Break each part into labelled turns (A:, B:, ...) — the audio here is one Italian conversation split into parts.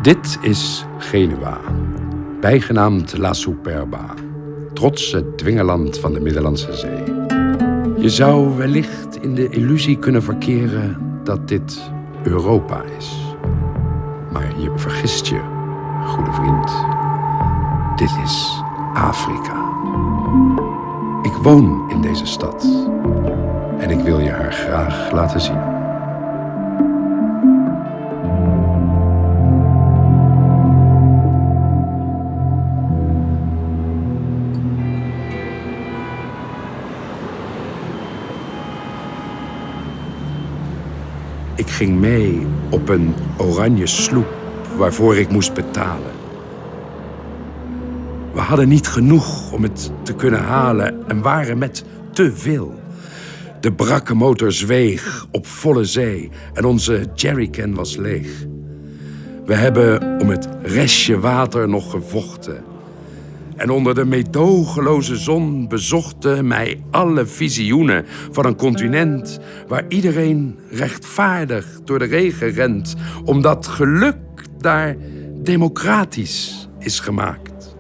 A: Dit is Genua, bijgenaamd La Superba, trotse dwingeland van de Middellandse Zee. Je zou wellicht in de illusie kunnen verkeren dat dit Europa is. Maar je vergist je, goede vriend. Dit is Afrika. Ik woon in deze stad en ik wil je haar graag laten zien. Ik ging mee op een oranje sloep waarvoor ik moest betalen. We hadden niet genoeg om het te kunnen halen en waren met te veel. De brakke motor zweeg op volle zee en onze jerrycan was leeg. We hebben om het restje water nog gevochten. En onder de meedogenloze zon bezochten mij alle visioenen van een continent waar iedereen rechtvaardig door de regen rent, omdat geluk daar democratisch is gemaakt.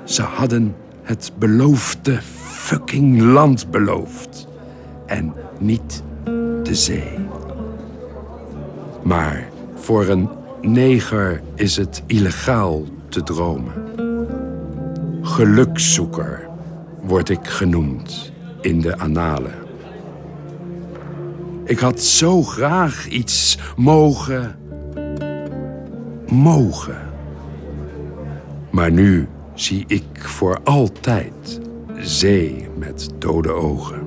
A: Ze hadden het beloofde fucking land beloofd en niet de zee. Maar voor een neger is het illegaal te dromen. Gelukzoeker word ik genoemd in de annalen. Ik had zo graag iets mogen. Maar nu zie ik voor altijd zee met dode ogen.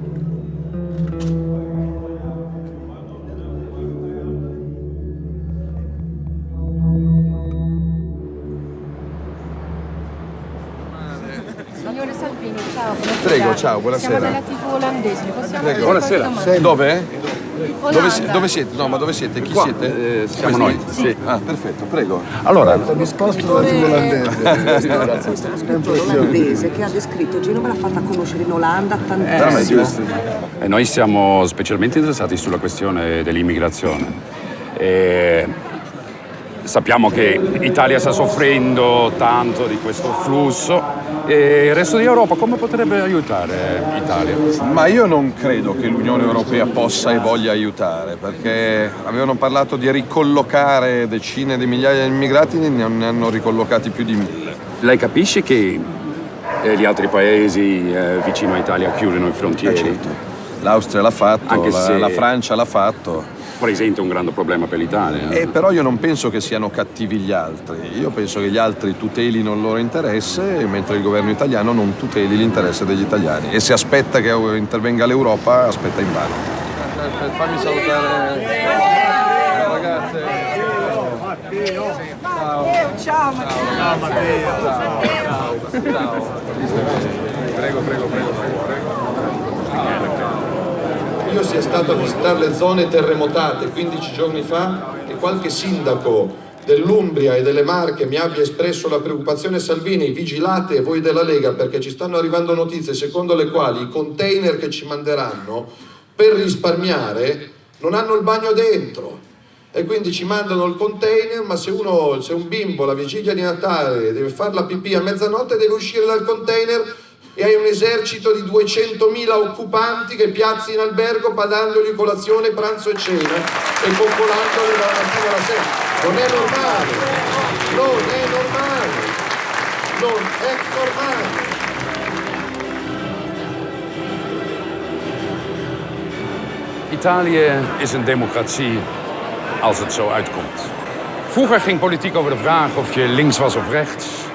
B: Signore Salvini, ciao.
C: Prego, ciao, buonasera.
B: Siamo della TV olandese, li possiamo
C: Prego.
B: Buonasera.
C: Dove?
B: Olanda.
C: Dove siete? No, ma dove siete? Chi siete?
A: Siamo noi.
C: Sì. Ah, perfetto, prego.
A: Allora,
D: Risposto dalla TV olandese.
E: Questo è uno scrittore olandese che ha descritto Genova, l'ha fatta conoscere in Olanda tantissimo.
F: E noi siamo specialmente interessati sulla questione dell'immigrazione. Sappiamo che l'Italia sta soffrendo tanto di questo flusso e il resto d'Europa come potrebbe aiutare l'Italia?
C: Ma io non credo che l'Unione Europea possa e voglia aiutare, perché avevano parlato di ricollocare decine di migliaia di immigrati e ne hanno ricollocati più di 1000.
F: Lei capisce che gli altri paesi vicino all'Italia chiudono le frontiere?
C: Certo. L'Austria l'ha fatto,
F: Anche se
C: la Francia l'ha fatto.
F: Presenta un grande problema per l'Italia.
C: Però io non penso che siano cattivi gli altri. Io penso che gli altri tutelino il loro interesse, mentre il governo italiano non tuteli l'interesse degli italiani. E se aspetta che intervenga l'Europa, aspetta invano. Fammi salutare le ragazze.
E: Ciao Matteo.
C: Ciao Matteo. Ciao. Prego.
G: Io sia stato a visitare le zone terremotate 15 giorni fa e qualche sindaco dell'Umbria e delle Marche mi abbia espresso la preoccupazione: Salvini, vigilate voi della Lega, perché ci stanno arrivando notizie secondo le quali i container che ci manderanno per risparmiare non hanno il bagno dentro e quindi ci mandano il container, ma se un bimbo la vigilia di Natale deve fare la pipì a mezzanotte deve uscire dal container e hai un esercito di 200.000 occupanti che piazzi in albergo pagandogli colazione, pranzo e cena e coccolandoli dalla mattina alla sera. Non è normale.
A: Italië is een democratie als het zo uitkomt. Vroeger ging politiek over de vraag of je links was of rechts.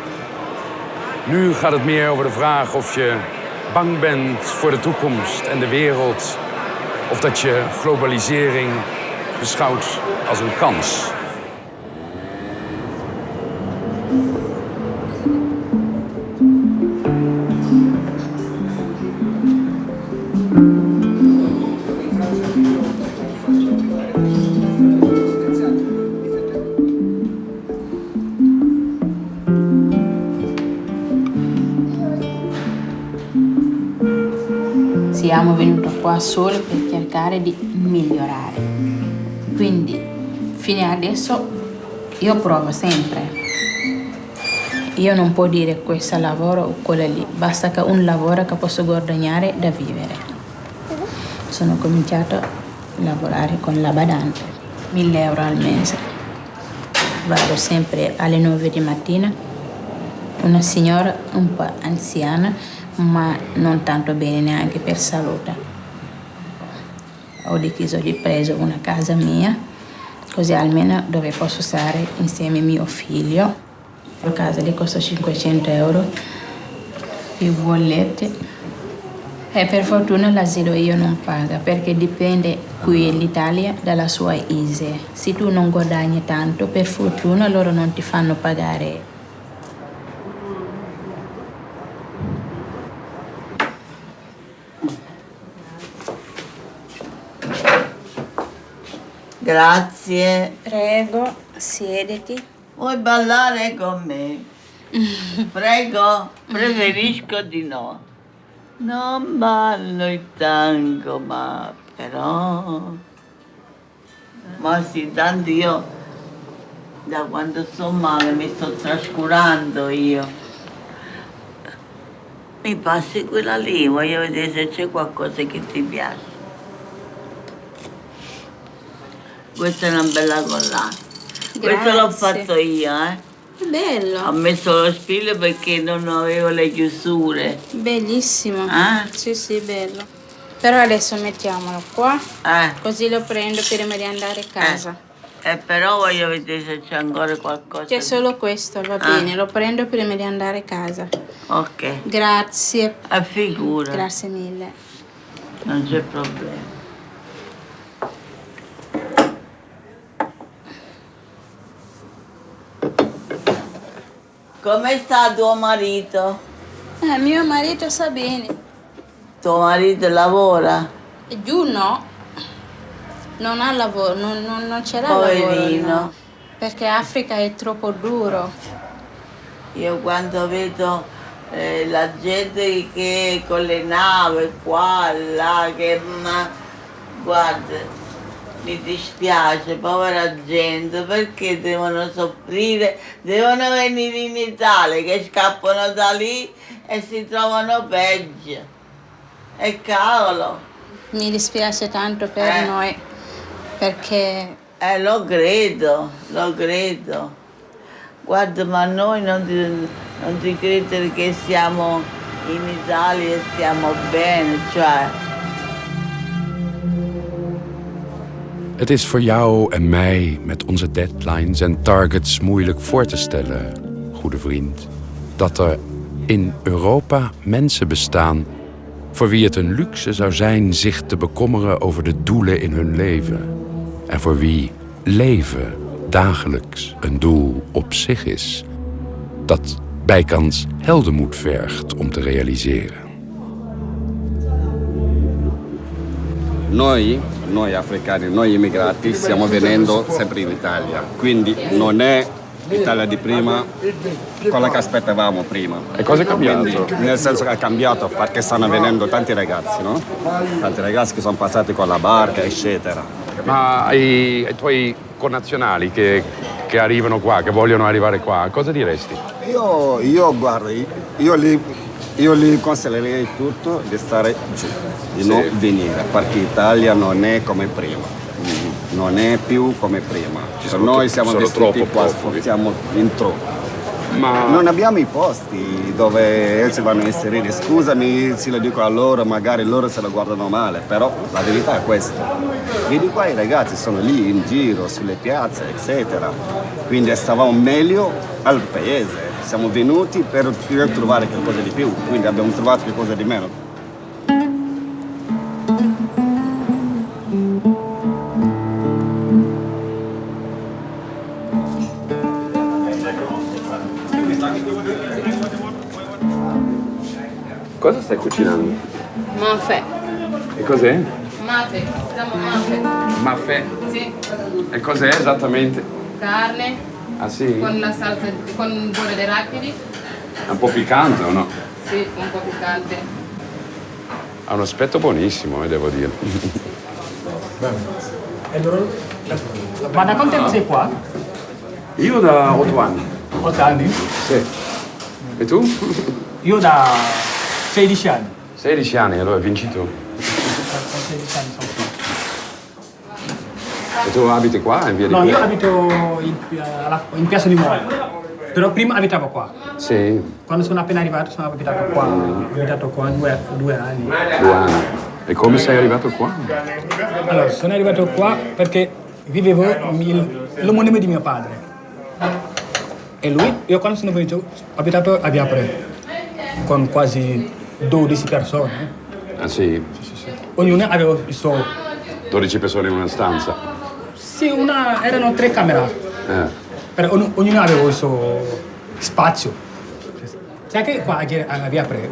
A: Nu gaat het meer over de vraag of je bang bent voor de toekomst en de wereld. Of dat je globalisering beschouwt als een kans.
H: Siamo venuti qua solo per cercare di migliorare. Quindi fino adesso io provo sempre. Io non può dire questo lavoro o quello lì, basta che un lavoro che posso guadagnare da vivere. Sono cominciato a lavorare con la badante, 1.000 euro al mese. Vado sempre alle 9 di mattina, una signora un po' anziana, ma non tanto bene neanche per salute. Ho deciso di prendere una casa mia, così almeno dove posso stare insieme a mio figlio. La casa le costa 500 euro, più bollette. E per fortuna l'asilo io non pago, perché dipende qui in Italia dalla sua ISEE. Se tu non guadagni tanto, per fortuna loro non ti fanno pagare.
I: Grazie.
H: Prego, siediti.
I: Vuoi ballare con me? Prego, preferisco di no. Non ballo il tango, ma però... Ma sì, tanto io, da quando sto male, mi sto trascurando io. Mi passi quella lì, voglio vedere se c'è qualcosa che ti piace. Questa è una bella collana. Questo l'ho fatto io,
H: Bello.
I: Ho messo lo spillo perché non avevo le chiusure.
H: Bellissimo. Sì, sì, bello. Però adesso mettiamolo qua, così lo prendo prima di andare a casa.
I: Però voglio vedere se c'è ancora qualcosa.
H: C'è solo questo, va bene, lo prendo prima di andare a casa.
I: Ok.
H: Grazie.
I: Figura.
H: Grazie mille.
I: Non c'è problema. Come sta tuo marito?
H: Mio marito sta bene.
I: Tuo marito lavora?
H: Giù no. Non ha lavoro, non ce l'ha
I: Poverino.
H: lavoro. No. Perché Africa è troppo duro.
I: Io quando vedo la gente che con le navi qua, là, che guarda, mi dispiace, povera gente, perché devono soffrire, devono venire in Italia, che scappano da lì e si trovano peggio. E cavolo!
H: Mi dispiace tanto per noi, perché...
I: Lo credo. Guarda, ma noi non ti credere che siamo in Italia e stiamo bene, cioè...
A: Het is voor jou en mij met onze deadlines en targets moeilijk voor te stellen, goede vriend, dat er in Europa mensen bestaan voor wie het een luxe zou zijn zich te bekommeren over de doelen in hun leven. En voor wie leven dagelijks een doel op zich is, dat bijkans heldenmoed vergt om te realiseren.
J: Noi africani, noi immigrati stiamo venendo sempre in Italia, quindi non è l'Italia di prima, quella che aspettavamo prima.
F: E cosa è cambiato?
J: Quindi, nel senso che è cambiato perché stanno venendo tanti ragazzi, no? Tanti ragazzi che sono passati con la barca, eccetera.
F: Ma ai tuoi connazionali che arrivano qua, che vogliono arrivare qua, cosa diresti?
J: Io guarda, io li consiglierei tutto di stare giù, di non venire, perché l'Italia non è come prima, non è più come prima. Noi siamo vestiti qua, siamo in troppo. Ma non abbiamo i posti dove si vanno a inserire. Scusami se lo dico a loro, magari loro se lo guardano male, però la verità è questa. Vedi qua i ragazzi sono lì in giro, sulle piazze, eccetera. Quindi stavamo meglio al paese. Siamo venuti per trovare qualcosa di più, quindi abbiamo trovato qualcosa di meno.
F: Cosa stai cucinando?
H: Mafè.
F: E cos'è?
H: Mafè, facciamo mafè.
F: Mafè?
H: Sì.
F: E cos'è esattamente?
H: Carne
F: Ah sì?
H: con la salsa, con un po' di arachidi.
F: È un po' piccante o no?
H: Sì, un po' piccante.
F: Ha un aspetto buonissimo, devo dire.
K: Bene. E loro? Ma da quanto tempo sei qua?
F: Io da 8 anni.
K: 8 anni?
F: Sì. E tu?
K: Io da 16 anni.
F: 16 anni, allora vinci tu.
K: 16 anni sono qui.
F: E tu abiti qua in via di
K: No,
F: Pieve?
K: io abito in Piazza di Molo. Però prima abitavo qua.
F: Sì,
K: Quando sono appena arrivato sono abitato qua. Ho abitato qua 2 anni.
F: 2 anni. E come sei arrivato qua?
K: Allora, sono arrivato qua perché vivevo l'omonimo di mio padre. E lui, io quando sono venuto, ho abitato a Viapre con quasi 12 persone.
F: Ah sì?
K: Ognuno aveva il suo...
F: 12 persone in una stanza.
K: Sì, erano 3 camere. Però ognuno aveva il suo spazio. Sai che qua a Viapre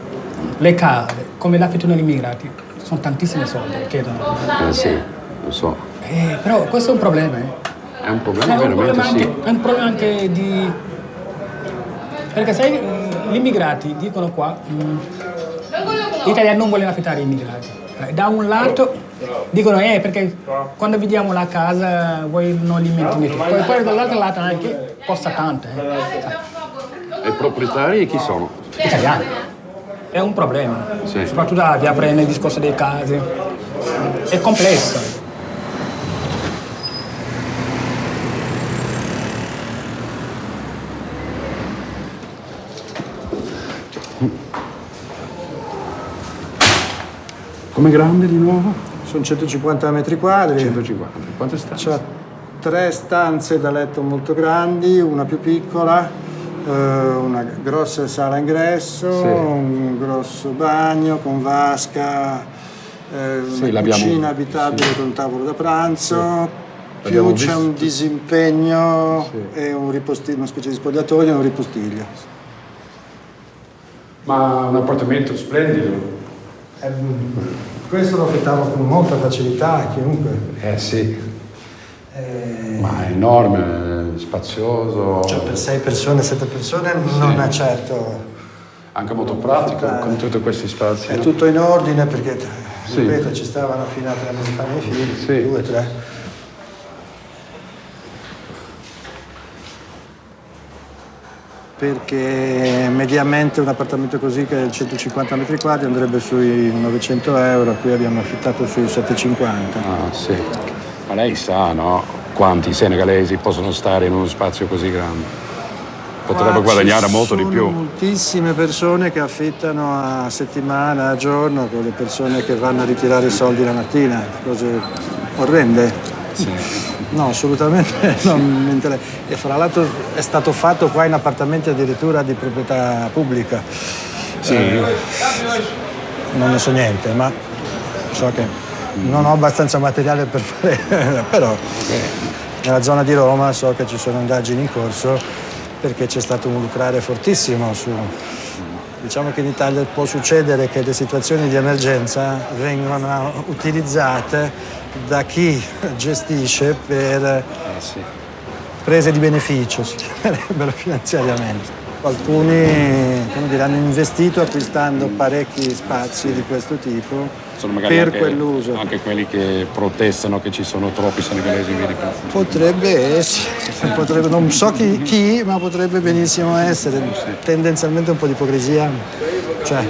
K: le case, come l'affitto agli immigrati, sono tantissime soldi che chiedono.
F: Sì, lo so.
K: Però questo è un problema.
F: È un problema veramente sì.
K: È un problema anche di... Perché sai, gli immigrati dicono qua, gli italiani non vogliono affittare gli immigrati. Da un lato dicono, perché quando vediamo la casa voi non li mettete. Poi dall'altro lato anche costa tanto.
F: E i proprietari chi sono?
K: Italiani. È un problema.
F: Sì.
K: Soprattutto a Viapre nel discorso delle case. È complesso.
F: Com'è grande di nuovo?
L: Sono 150 metri quadri.
F: 150. Quante stanze?
L: C'ha 3 stanze da letto molto grandi, una più piccola, una grossa sala ingresso,
F: Sì.
L: un grosso bagno con vasca, una cucina abitabile con un tavolo da pranzo, più c'è un disimpegno e una specie di spogliatoio e un ripostiglio.
F: Ma un appartamento splendido.
L: Questo lo affittavo con molta facilità a chiunque.
F: Sì. Ma è enorme, spazioso.
L: Cioè per 6 persone, 7 persone non è certo.
F: Anche molto pratico, con tutti questi spazi.
L: È tutto in ordine perché, ripeto, ci stavano fino a 3 mesi fa i miei figli, 2, 3. Perché mediamente un appartamento così che è 150 metri quadri andrebbe sui 900 euro, qui abbiamo affittato sui 750.
F: Ah, sì. Ma lei sa, no? Quanti senegalesi possono stare in uno spazio così grande? Potrebbe guadagnare molto di più.
L: Ci sono moltissime persone che affittano a settimana, a giorno, con le persone che vanno a ritirare i soldi la mattina, cose orrende.
F: Sì.
L: No, assolutamente non mi interessa. E fra l'altro è stato fatto qua in appartamenti addirittura di proprietà pubblica.
F: Sì.
L: Non ne so niente, ma so che non ho abbastanza materiale per fare, però nella zona di Roma so che ci sono indagini in corso perché c'è stato un lucrare fortissimo su... Diciamo che in Italia può succedere che le situazioni di emergenza vengano utilizzate da chi gestisce per prese di beneficio, si chiamerebbero finanziariamente. Alcuni, come dire, hanno investito acquistando parecchi spazi di questo tipo
F: Sono magari
L: per
F: anche,
L: quell'uso.
F: anche quelli che protestano che ci sono troppi senegalesi in via di Pieve.
L: Potrebbe essere, non so chi, ma potrebbe benissimo essere. Tendenzialmente un po' di ipocrisia. Cioè.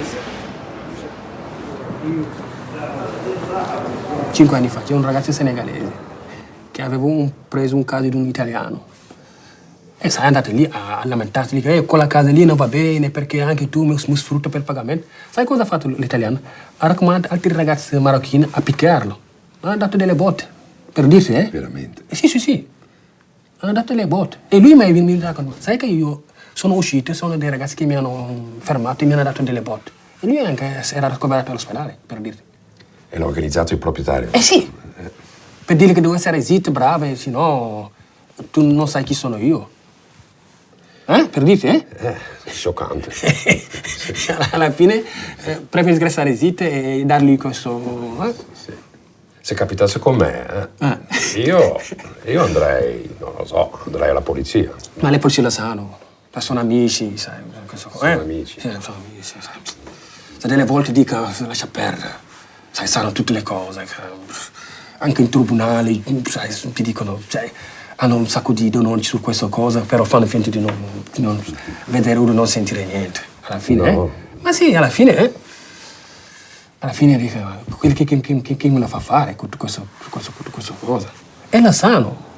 K: 5 anni fa c'è un ragazzo senegalese che aveva preso un caso di un italiano e sai, è andato lì a lamentarsi, che quella casa lì non va bene perché anche tu mi sfrutto per il pagamento. Sai cosa ha fatto l'italiano? Ha raccomandato altri ragazzi marocchini a picchiarlo. Ha dato delle botte, per dirsi,
A: Veramente?
K: Sì. Ha dato delle botte. E lui mi racconta, sai che io sono uscito, sono dei ragazzi che mi hanno fermato e mi hanno dato delle botte. E lui anche era ricoverato all'ospedale, per dirti.
A: E l'ha organizzato il proprietario?
K: Sì, per dire che devo essere zitto, bravo, se no tu non sai chi sono io. Per dirti,
A: Scioccante.
K: Alla fine preferisco restare zitto e dargli questo...
A: Sì. Se capitasse con me, io andrei, non lo so, andrei alla polizia.
K: Ma le polizie lo sanno, sono amici, sai.
A: Sono amici.
K: Sì, sono amici, sai. Se delle volte dico, lascia perdere. Sai, sanno tutte le cose. anche in tribunale, sai, ti dicono, cioè, hanno un sacco di denunce su questa cosa, però fanno finta di non vedere uno, non sentire niente. Alla fine,
F: no.
K: Ma sì, alla fine dice, quelli che me la fa fare questa cosa. È la sano.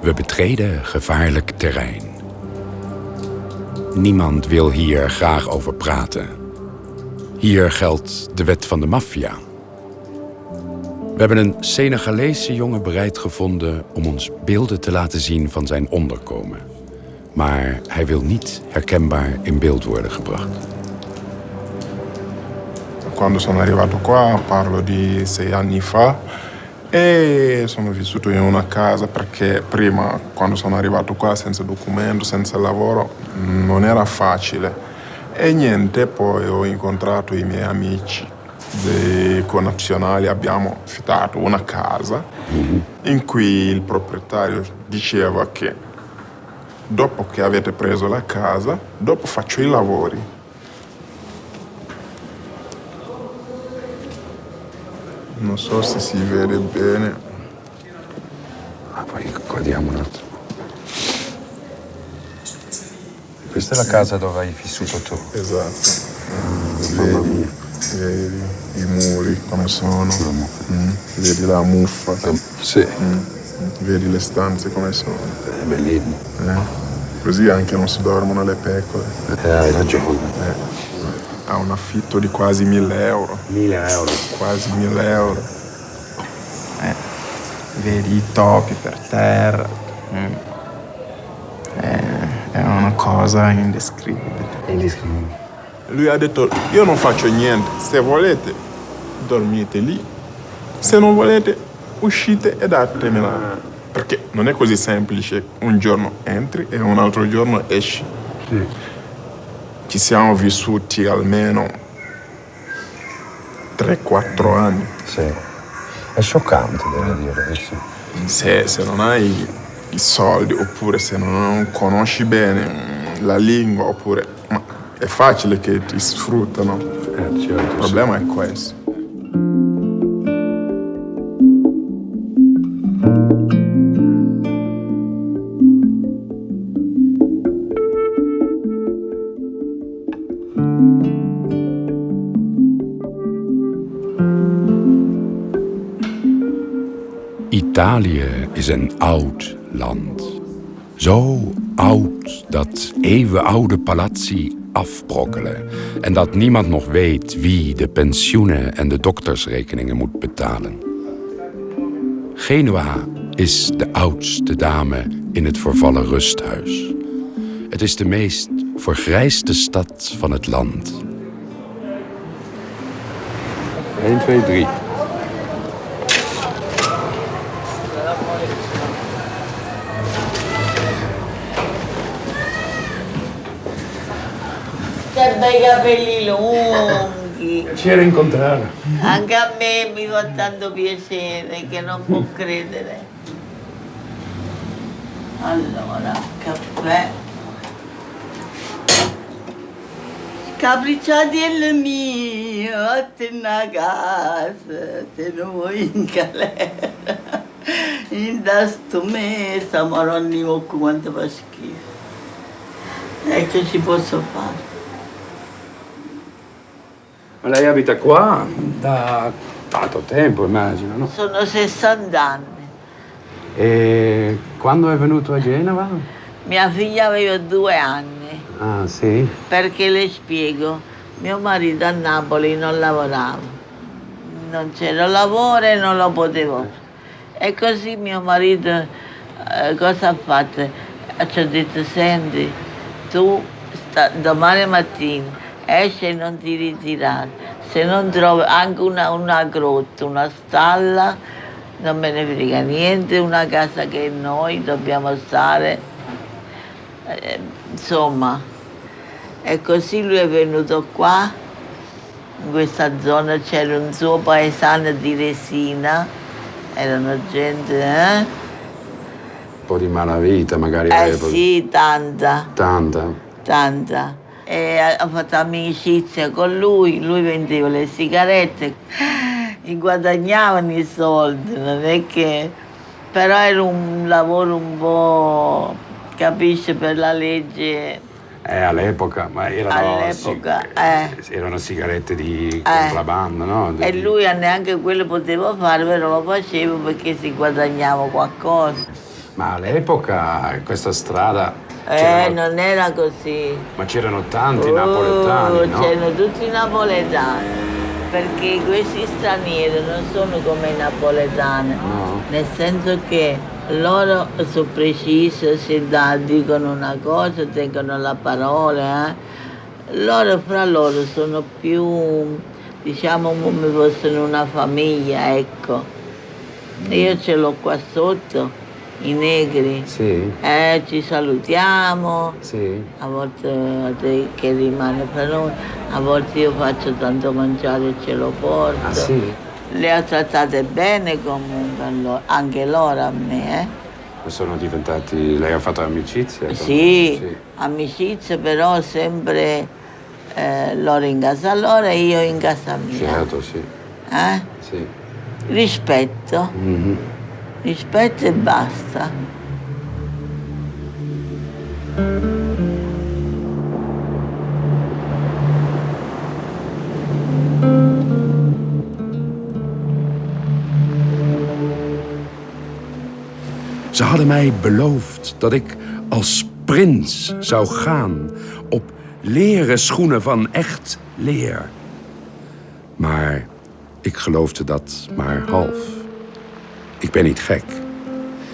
A: We betreden gevaarlijk terrein. Niemand wil hier graag over praten. Hier geldt de wet van de maffia. We hebben een Senegalese jongen bereid gevonden om ons beelden te laten zien van zijn onderkomen. Maar hij wil niet herkenbaar in beeld worden gebracht.
M: Quando sono arrivato qua, parlo di 6 anni fa, e sono vissuto in una casa perché prima, quando sono arrivato qua senza documento, senza lavoro, non era facile. E niente, poi ho incontrato i miei amici dei connazionali, abbiamo affittato una casa in cui il proprietario diceva che dopo che avete preso la casa, dopo faccio i lavori. Non so se si vede bene.
F: Poi guardiamo un attimo. Questa è la casa dove hai vissuto tu.
M: Esatto. Vedi i muri come sono. Vedi la muffa.
F: Sì.
M: Vedi le stanze come sono.
F: È bellissimo.
M: Così anche non si dormono le pecore.
F: Hai ragione.
M: Ha un affitto di quasi 1.000 euro.
F: 1.000 euro.
M: Quasi 1.000 euro. Vedi i topi per terra. È una cosa indescrivibile.
F: Indescrivibile.
M: Lui ha detto, io non faccio niente. Se volete, dormite lì. Se non volete, uscite e datemela. Perché non è così semplice. Un giorno entri e un altro giorno esci.
F: Sì.
M: Ci siamo vissuti almeno 3-4 anni.
F: Sì. È scioccante, devo dire.
M: Se non hai i soldi, oppure se non conosci bene la lingua, oppure... Ma è facile che ti sfruttano.
F: Certo,
M: Il problema è questo.
A: Italië is een oud land. Zo oud dat eeuwenoude palazzi afbrokkelen en dat niemand nog weet wie de pensioenen en de doktersrekeningen moet betalen. Genua is de oudste dame in het vervallen rusthuis. Het is de meest vergrijsde stad van het land.
F: 1, 2, 3.
I: Che bei capelli lunghi.
K: Ci rincontrare.
I: Anche a me mi fa tanto piacere che non può credere. Allora, caffè. Capricciatiello mio, a te una casa, se non vuoi in galera. In da sto mese, ma non mi occupo quanto fa schifo. E che ci posso fare?
F: Ma lei abita qua da tanto tempo, immagino, no?
I: Sono 60 anni.
F: E quando è venuto a Genova?
I: Mia figlia aveva 2 anni.
F: Ah, sì?
I: Perché le spiego, mio marito a Napoli non lavorava. Non c'era lavoro e non lo potevo. E così mio marito cosa ha fatto? Ci ha detto, senti, tu domani mattina esci e non ti ritirare. Se non trovi anche una grotta, una stalla, non me ne frega niente, una casa che noi dobbiamo stare. Insomma, e così lui è venuto qua, in questa zona c'era un suo paesano di Resina, erano gente,
F: Un po' di malavita magari.
I: Sì, tanta.
F: Tanta?
I: Tanta. e ho fatto amicizia con lui vendeva le sigarette, e guadagnavano i soldi, non è che... Però era un lavoro un po', capisci, per la legge...
F: all'epoca, ma erano sigarette di contrabbando, no?
I: E lui neanche quello poteva fare, però lo faceva perché si guadagnava qualcosa.
F: Ma all'epoca questa strada...
I: non era così.
F: Ma c'erano tanti napoletani, no?
I: C'erano tutti napoletani, perché questi stranieri non sono come i napoletani, nel senso che loro sono precisi, se dicono una cosa, tengono la parola. Loro fra loro sono più, diciamo, come fossero una famiglia, ecco. Io ce l'ho qua sotto. I negri, ci salutiamo, a volte che rimane per noi, a volte io faccio tanto mangiare e ce lo porto. Le ho trattate bene comunque, anche loro a me.
F: Sono diventati, lei ha fatto amicizia?
I: Sì, amicizia, però sempre loro in casa loro e io in casa mia.
F: Certo, sì.
I: Sì. Rispetto. Rispetto e basta.
A: Ze hadden mij beloofd dat ik als prins zou gaan op leren schoenen van echt leer. Maar ik geloofde dat maar half. Ik ben niet gek.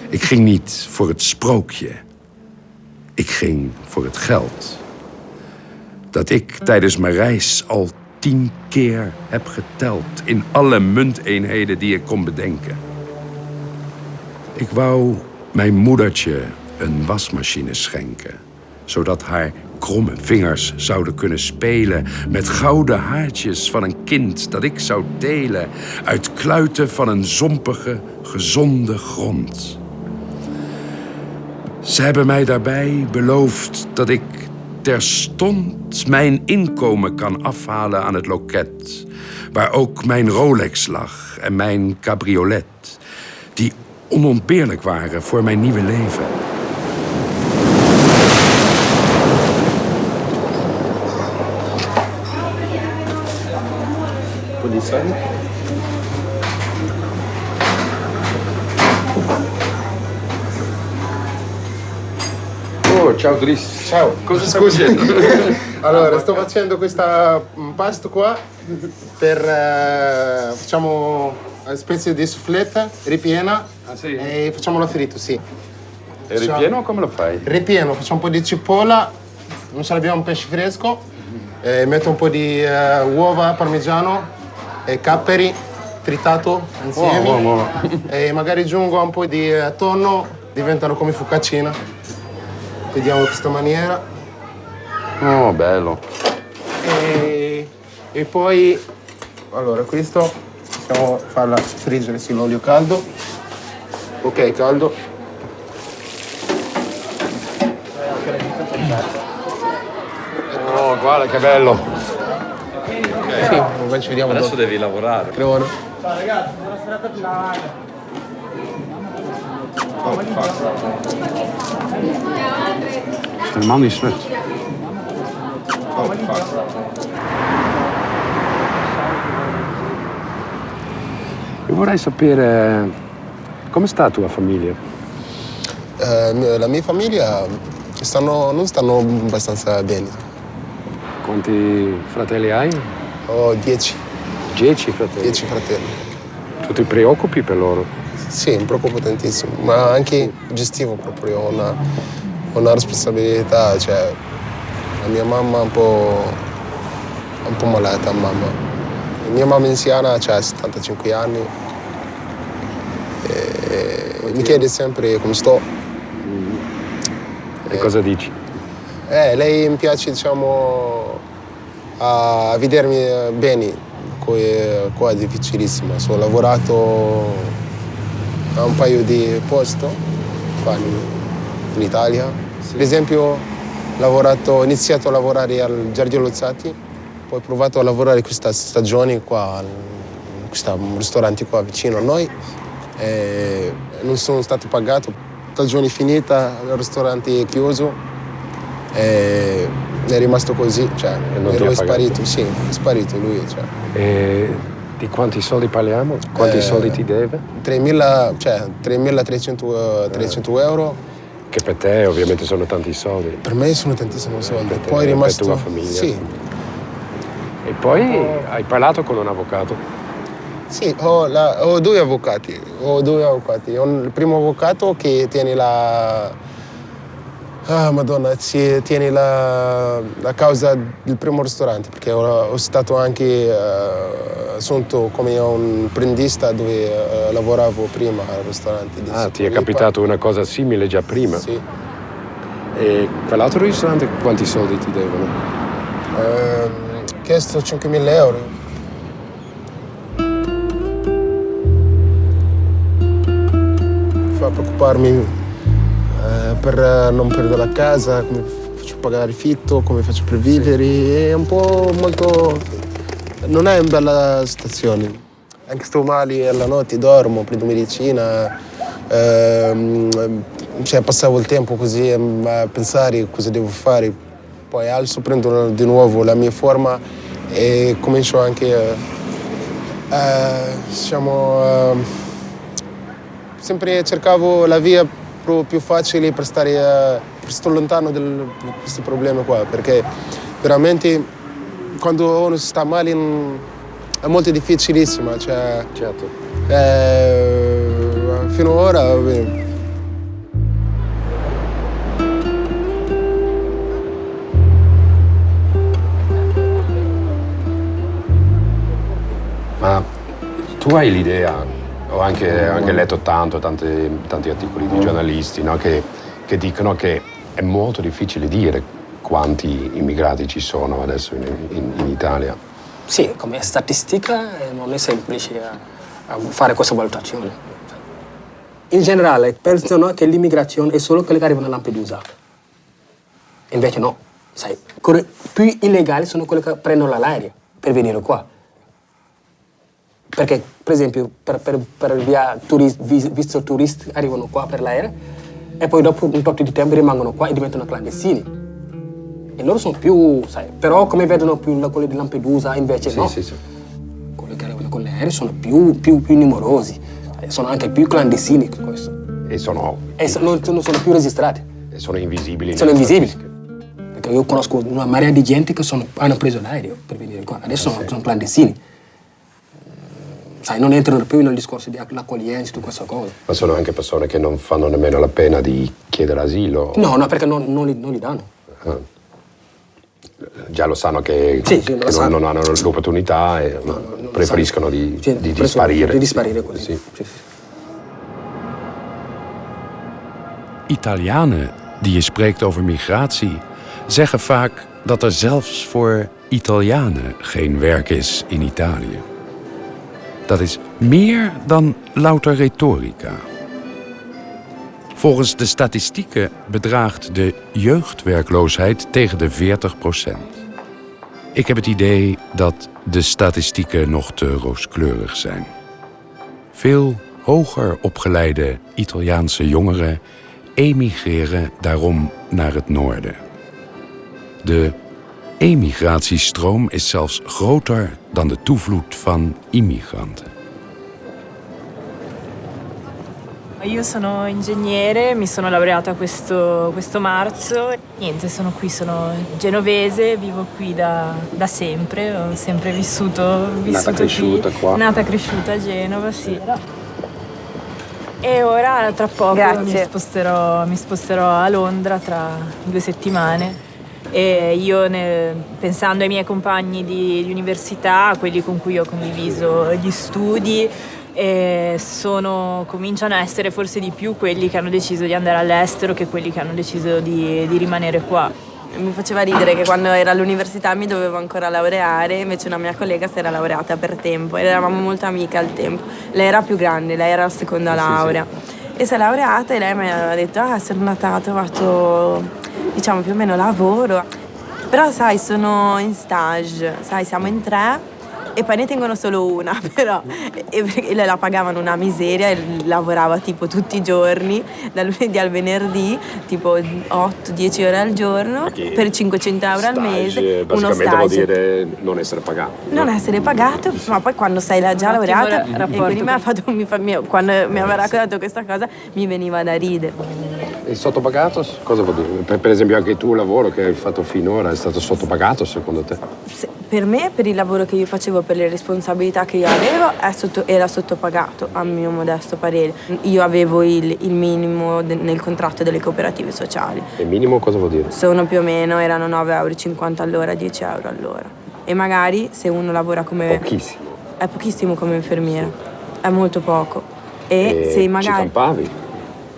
A: Ik ging niet voor het sprookje. Ik ging voor het geld. Dat ik tijdens mijn reis al 10 keer heb geteld in alle munteenheden die ik kon bedenken. Ik wou mijn moedertje een wasmachine schenken, zodat haar kromme vingers zouden kunnen spelen met gouden haartjes van een kind dat ik zou delen uit kluiten van een zompige, gezonde grond. Ze hebben mij daarbij beloofd dat ik terstond mijn inkomen kan afhalen aan het loket, waar ook mijn Rolex lag en mijn cabriolet, die onontbeerlijk waren voor mijn nieuwe leven.
F: Oh, ciao Dries.
N: Ciao.
F: Cosa stai facendo?
N: Allora, sto facendo questa pasto qua per facciamo una specie di soufflette ripiena e facciamo la fritto, sì.
F: E ripieno come lo fai?
N: Ripieno, facciamo un po' di cipolla, non ce l'abbiamo un pesce fresco, metto un po' di uova parmigiano e capperi tritato insieme e magari aggiungo un po' di tonno, diventano come focaccia. Vediamo in questa maniera.
F: Oh, bello.
N: E poi, allora, questo possiamo farla friggere sull'olio caldo. Ok, caldo.
F: Oh, guarda che bello.
N: Sì, poi ci vediamo
F: adesso
N: dopo.
F: devi lavorare.
N: Creone.
O: Ciao ragazzi, buona serata a tutti.
F: Is helemaal niet slecht. Io vorrei sapere come sta la tua famiglia?
N: La mia famiglia non stanno abbastanza bene.
F: Quanti fratelli hai?
N: Ho 10.
F: 10 fratelli?
N: 10 fratelli.
F: Tu ti preoccupi per loro?
N: Sì, mi preoccupo tantissimo, ma anche gestivo proprio una responsabilità, cioè la mia mamma è un po' malata, mamma. La mia mamma anziana ha 75 anni e mi chiede sempre come sto.
F: E cosa dici?
N: Lei mi piace, diciamo, a vedermi bene, qua è difficilissimo. Ho lavorato a un paio di posti qua in Italia. Sì. Per esempio, ho iniziato a lavorare al Giardino Luzzati, poi ho provato a lavorare questa stagione qua, in questo ristorante qua vicino a noi. E non sono stato pagato, stagione finita, il ristorante è chiuso e è rimasto così, cioè è sparito, sì, è sparito lui. Cioè.
P: E di quanti soldi parliamo? Quanti soldi ti deve?
N: 3.300 euro.
P: Che per te ovviamente sono tanti soldi.
N: Per me sono tantissimi soldi.
P: Per te,
N: poi è rimasto...
P: per tua famiglia.
N: Sì.
P: E poi hai parlato con un avvocato?
N: Sì, ho due avvocati. Ho il primo avvocato che tiene tiene la causa del primo ristorante, perché ho stato anche assunto come un apprendista dove lavoravo prima al ristorante.
P: Ti è capitato una cosa simile già prima?
N: Sì.
P: E quell'altro ristorante quanti soldi ti devono?
N: Chiesto 5.000 euro. Fa preoccuparmi per non perdere la casa, come faccio pagare l'affitto, come faccio per vivere, è un po' molto... non è una bella situazione. Anche sto male alla notte, dormo, prendo medicina, passavo il tempo così a pensare cosa devo fare, poi alzo, prendo di nuovo la mia forma e comincio anche sempre cercavo la via più facile per stare lontano da questi problemi qua, perché veramente quando uno sta male è molto difficilissimo, cioè,
P: certo.
N: Fino ad ora va bene.
P: Ma tu hai l'idea, ho anche letto tanti articoli di giornalisti, no, che dicono che è molto difficile dire quanti immigrati ci sono adesso in Italia.
K: Sì, come statistica non è semplice a fare questa valutazione. In generale pensano che l'immigrazione è solo quelli che arrivano a Lampedusa. Invece no, sai, più illegali sono quelli che prendono l'aereo per venire qua. Perché, per esempio, per via visto turisti arrivano qua per l'aereo e poi dopo un tot di tempo rimangono qua e diventano clandestini. E loro sono più, sai, però come vedono più quelli di Lampedusa, invece no. Sì. Quelli che arrivano con l'aereo sono più numerosi, sono anche più clandestini che questo.
P: E
K: non sono più registrati.
P: E sono invisibili.
K: Sono invisibili. Perché io conosco una marea di gente che hanno preso l'aereo per venire qua, adesso sono clandestini. Sai, non entrano più nel discorso di l'accoglienza e tutte queste cose.
P: Ma sono anche persone che non fanno nemmeno la pena di chiedere asilo?
K: No, perché non li danno.
P: Ah. Già lo sanno che non hanno l'opportunità e preferiscono di disparire.
K: Di disparire così.
P: Sì.
K: Sì.
A: Italianen die je spreekt over migratie zeggen vaak dat er zelfs voor Italianen geen werk is in Italië. Dat is meer dan louter retorica. Volgens de statistieken bedraagt de jeugdwerkloosheid tegen de 40%. Ik heb het idee dat de statistieken nog te rooskleurig zijn. Veel hoger opgeleide Italiaanse jongeren emigreren daarom naar het noorden. De emigratiestroom is zelfs groter dan de toevloed van immigranten.
Q: Io sono ingegnere, mi sono laureata questo marzo. Niente, sono genovese, vivo qui da sempre, ho sempre vissuto
P: nata cresciuta
Q: qui.
P: Qua.
Q: Nata cresciuta a Genova, sì. E ora tra poco mi sposterò a Londra tra 2 settimane. E io, pensando ai miei compagni di università, quelli con cui ho condiviso gli studi, cominciano a essere forse di più quelli che hanno deciso di andare all'estero che quelli che hanno deciso di rimanere qua.
R: Mi faceva ridere che quando ero all'università mi dovevo ancora laureare, invece una mia collega si era laureata per tempo e eravamo molto amiche al tempo. Lei era più grande, lei era la seconda laurea. E si è laureata e lei mi aveva detto: sono andata, ho trovato diciamo più o meno lavoro. Però sai, sono in stage, sai, siamo in 3 e poi ne tengono solo una, però e la pagavano una miseria e lavorava tipo tutti i giorni, dal lunedì al venerdì, tipo 8-10 ore al giorno, per 500 euro al mese. Uno
P: Basicamente
R: stage.
P: vuol dire non essere pagato.
R: Non essere pagato, ma poi quando sei già laureata, e quindi quando mi aveva raccontato questa cosa mi veniva da ridere.
P: E sottopagato cosa vuol dire? Per esempio anche il tuo lavoro che hai fatto finora è stato sottopagato secondo te?
R: Per me, per il lavoro che io facevo, per le responsabilità che io avevo, era sottopagato, a mio modesto parere. Io avevo il minimo nel contratto delle cooperative sociali.
P: E minimo cosa vuol dire?
R: Sono più o meno, erano 9,50 euro all'ora, 10 euro all'ora. E magari se uno lavora come...
P: Pochissimo.
R: È pochissimo come infermiera, è molto poco. E se magari...
P: Ci campavi?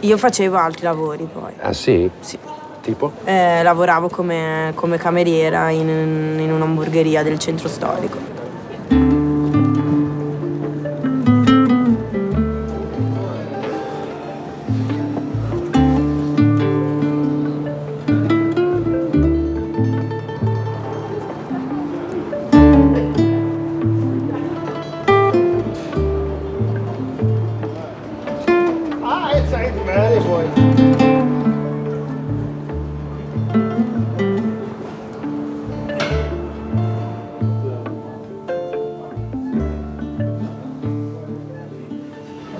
R: Io facevo altri lavori poi.
P: Ah sì?
R: Sì.
P: Tipo?
R: Lavoravo come cameriera in un'hamburgeria del centro storico.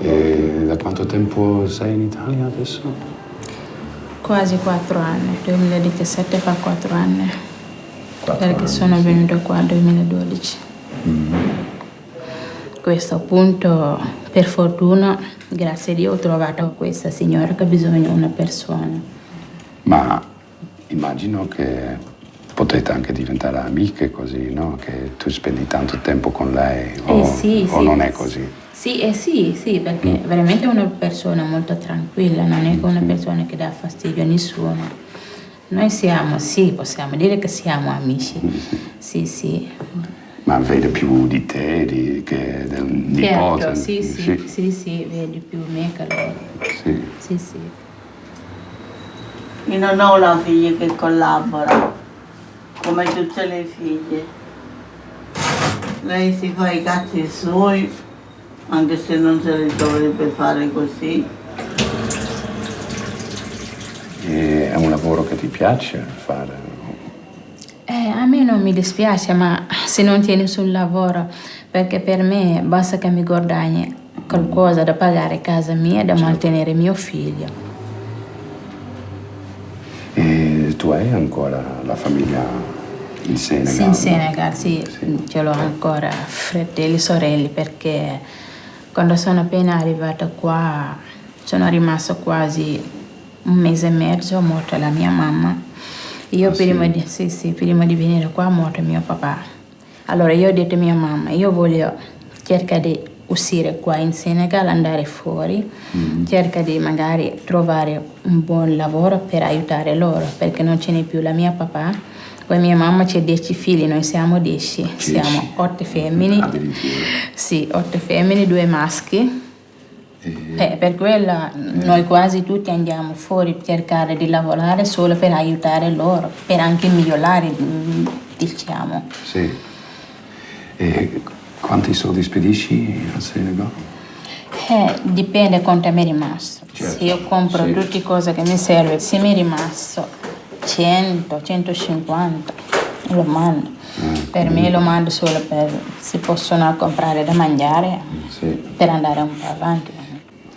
P: E da quanto tempo sei in Italia adesso?
H: Quasi 4 anni, 2017 fa 4 anni.
P: 4
H: perché
P: anni,
H: sono venuto qua nel 2012. Questo appunto, per fortuna, grazie a Dio, ho trovato questa signora che ha bisogno di una persona.
P: Ma immagino che potete anche diventare amiche così, no? Che tu spendi tanto tempo con lei o,
H: sì,
P: o
H: sì.
P: non è così?
H: Sì, perché veramente è una persona molto tranquilla, non è una persona che dà fastidio a nessuno. Noi siamo, sì, possiamo dire che siamo amici, sì.
P: Ma vede più di te che del nipote?
H: Certo, sì, vedi più me che loro. Sì.
I: Io non ho una figlia che collabora, come tutte le figlie. Lei si fa i cazzi suoi, anche se non se li dovrebbe fare così.
P: E è un lavoro che ti piace fare?
H: A me non mi dispiace, ma se non tieni sul lavoro, perché per me basta che mi guadagni qualcosa da pagare casa mia e da mantenere mio figlio.
P: E tu hai ancora la famiglia in Senegal?
H: Sì, in Senegal, sì. Ce l'ho ancora, fratelli e sorelle, perché quando sono appena arrivata qua sono rimasta quasi 1 mese e mezzo, è morta la mia mamma. Io prima di venire qua è morto mio papà. Allora io ho detto a mia mamma, io voglio cercare di uscire qua in Senegal, andare fuori, cerca di magari trovare un buon lavoro per aiutare loro, perché non ce n'è più la mia papà, poi mia mamma c'è 10 figli, noi siamo 10, siamo 8 femmine, sì, 8 femmine, 2 maschi. Per quello noi quasi tutti andiamo fuori per cercare di lavorare solo per aiutare loro, per anche migliorare, diciamo.
P: Sì. E quanti soldi spedisci a Senegal?
H: Dipende quanto mi è rimasto.
P: Certo,
H: Se io compro tutte le cose che mi serve, se mi è rimasto 100, 150, lo mando. Per me lo mando solo per si possono comprare da mangiare, per andare un po' avanti.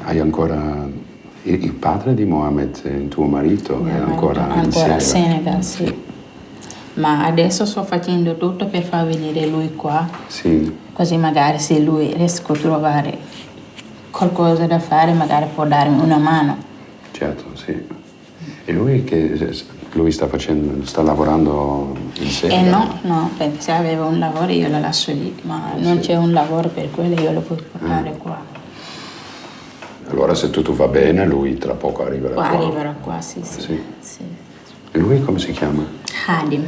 P: Hai ancora il padre di Mohamed, il tuo marito, è ancora in
H: Ancora
P: Senegal?
H: a Senegal, sì. Ma adesso sto facendo tutto per far venire lui qua, così magari se lui riesco a trovare qualcosa da fare, magari può darmi una mano.
P: Certo, sì. E lui sta lavorando in Senegal?
H: No, perché se aveva un lavoro io lo lascio lì, ma non c'è un lavoro per quello, io lo puoi portare qua.
P: Allora se tutto va bene, lui tra poco arriverà qua.
H: Arriverà qua, sì.
P: E lui come si chiama?
H: Hadim.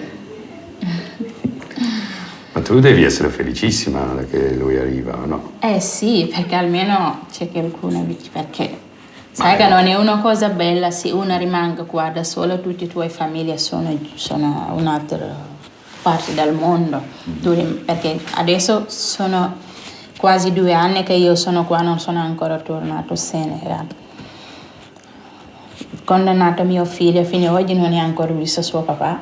P: Ma tu devi essere felicissima che lui arriva, no?
H: Sì, perché almeno c'è qualcuno vicino, perché Sai che non è una cosa bella se una rimanga qua da sola, tutte le tue famiglie sono un'altra parte del mondo. Perché adesso sono quasi 2 anni che io sono qua, non sono ancora tornato in Senegal. Quando è nato mio figlio, fino ad oggi non è ancora visto suo papà.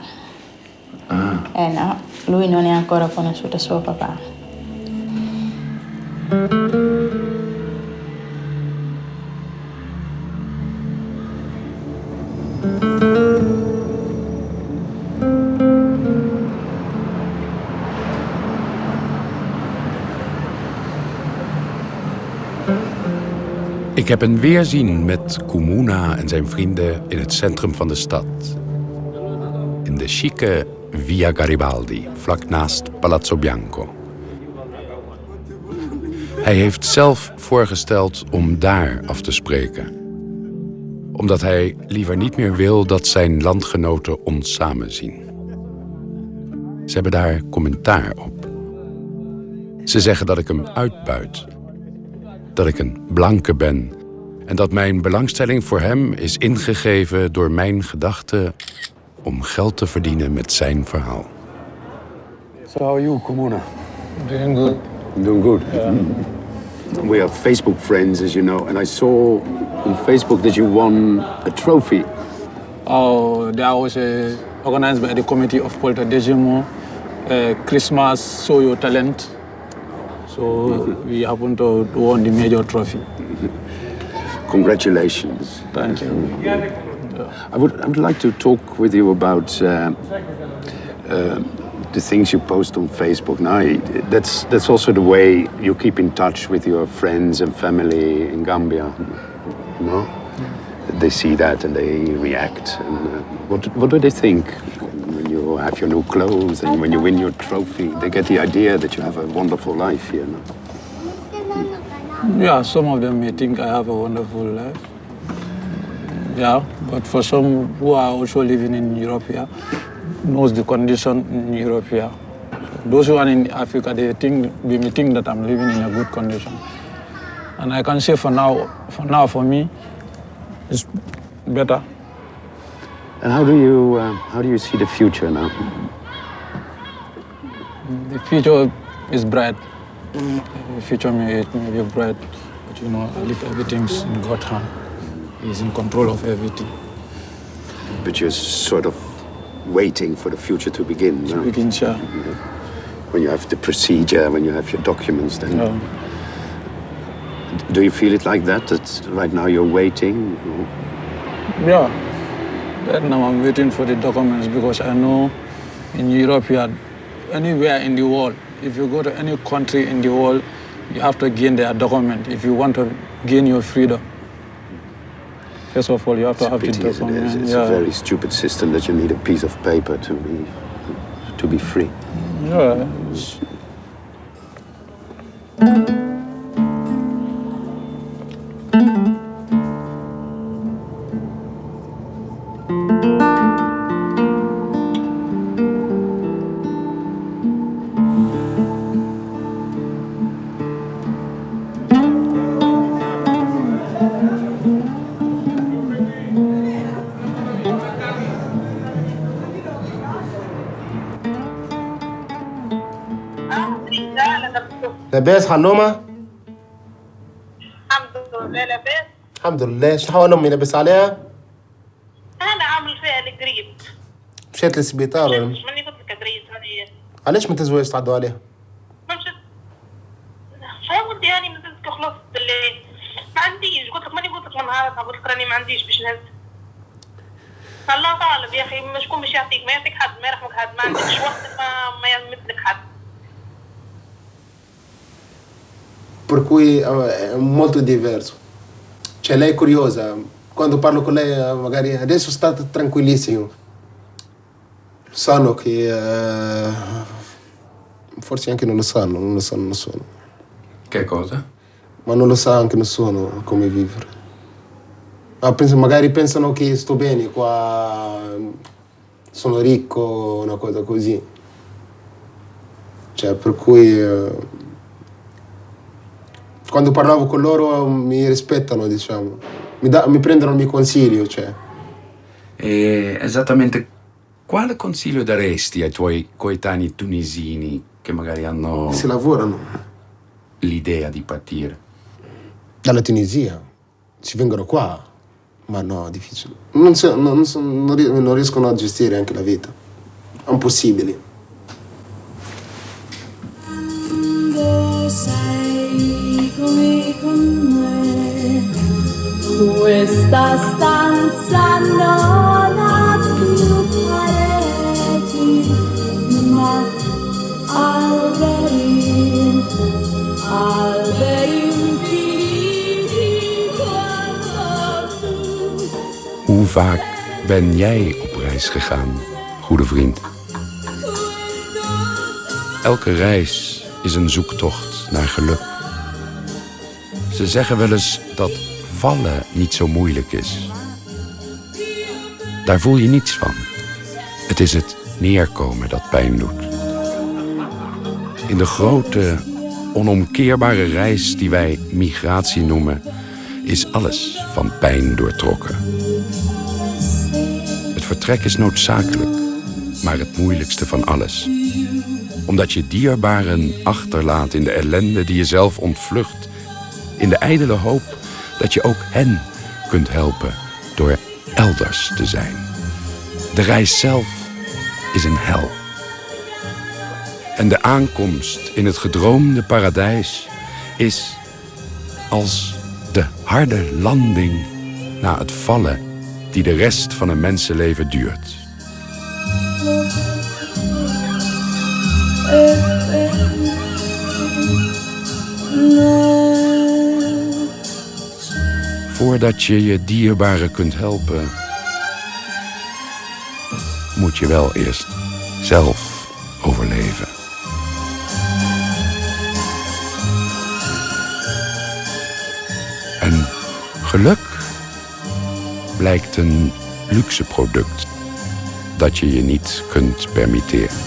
H: No, lui non è ancora conosciuto suo papà.
A: Ik heb een weerzien met Kumuna en zijn vrienden in het centrum van de stad. In de chique Via Garibaldi, vlak naast Palazzo Bianco. Hij heeft zelf voorgesteld om daar af te spreken. Omdat hij liever niet meer wil dat zijn landgenoten ons samenzien. Ze hebben daar commentaar op. Ze zeggen dat ik hem uitbuit. Dat ik een blanke ben. En dat mijn belangstelling voor hem is ingegeven door mijn gedachte om geld te verdienen met zijn verhaal.
S: So how are you, Kumuna?
N: Doing good.
S: Doing good.
N: Yeah.
S: We are Facebook friends, as you know, and I saw on Facebook that you won a trophy.
T: Oh, that was organized by the committee of Polta Dejimo, Christmas Show Your Talent. So we happened to win the major trophy.
S: Congratulations.
T: Thank you.
S: I would like to talk with you about the things you post on Facebook. Now, that's also the way you keep in touch with your friends and family in Gambia. You know? They see that and they react. And what do they think when you have your new clothes and when you win your trophy? They get the idea that you have a wonderful life here. No?
T: Yeah, some of them may think I have a wonderful life. Yeah, but for some who are also living in Europe here, knows the condition in Europe here. Those who are in Africa, they may think that I'm living in a good condition. And I can say for for me, it's better.
S: And how do you see the future now?
T: The future is bright. The future may be bright, but you know, I leave everything's in God's hand. He's in control of everything.
S: But you're sort of waiting for the future to begin.
T: To begin, sure.
S: When you have the procedure, when you have your documents, then... Do you feel it like that? That right now you're waiting?
T: Yeah. Right now I'm waiting for the documents because I know in Europe, anywhere in the world, if you go to any country in the world, you have to gain their document if you want to gain your freedom. First of all, you have to have the document.
S: It's a very stupid system that you need a piece of paper to be free.
T: Yeah.
N: لاباس حنومة؟
U: الحمد لله لاباس.
N: الحمد لله. شحال أمي لاباس عليها؟
U: أنا عامل فيها القريب.
N: مشيت للسبيطار ولا
U: مش مني قلت لك أدريس هذه.
N: علاش ما تزوجش تعدوا عليها؟
U: ما مشيت. يا ولدي هاني نزلت خلصت بالليل. ما عنديش قلت لك ماني قلت لك من نهارتها قلت لك راني ما عنديش باش نهز. الله طالب يا أخي ما شكون باش يعطيك ما يعطيك حد ما يرحمك حد ما عندكش وقت ما يمثلك حد.
N: Per cui è molto diverso. Cioè lei è curiosa, quando parlo con lei magari adesso sta tranquillissimo. Sanno che forse anche non lo sanno nessuno.
A: Che cosa?
N: Ma non lo sa anche nessuno come vivere. Magari pensano che sto bene qua, sono ricco, una cosa così. Cioè per cui quando parlavo con loro mi rispettano, diciamo. mi prendono il mio consiglio, cioè.
A: E esattamente quale consiglio daresti ai tuoi coetanei tunisini che magari hanno...
N: Se lavorano.
A: L'idea di partire?
N: Dalla Tunisia. Ci vengono qua. Ma no, è difficile. Non riescono a gestire anche la vita. È impossibile.
B: Sei come con me, questa stanza non ha più pareti, ma alberi, alberi infiniti quanto tu.
A: Hoe vaak ben jij op reis gegaan, goede vriend? Elke reis is een zoektocht naar geluk. Ze zeggen wel eens dat vallen niet zo moeilijk is. Daar voel je niets van. Het is het neerkomen dat pijn doet. In de grote, onomkeerbare reis die wij migratie noemen, is alles van pijn doortrokken. Het vertrek is noodzakelijk, maar het moeilijkste van alles. Omdat je dierbaren achterlaat in de ellende die je zelf ontvlucht. In de ijdele hoop dat je ook hen kunt helpen door elders te zijn. De reis zelf is een hel. En de aankomst in het gedroomde paradijs is als de harde landing na het vallen die de rest van een mensenleven duurt. Voordat je je dierbaren kunt helpen, moet je wel eerst zelf overleven. En geluk blijkt een luxe product dat je je niet kunt permitteren.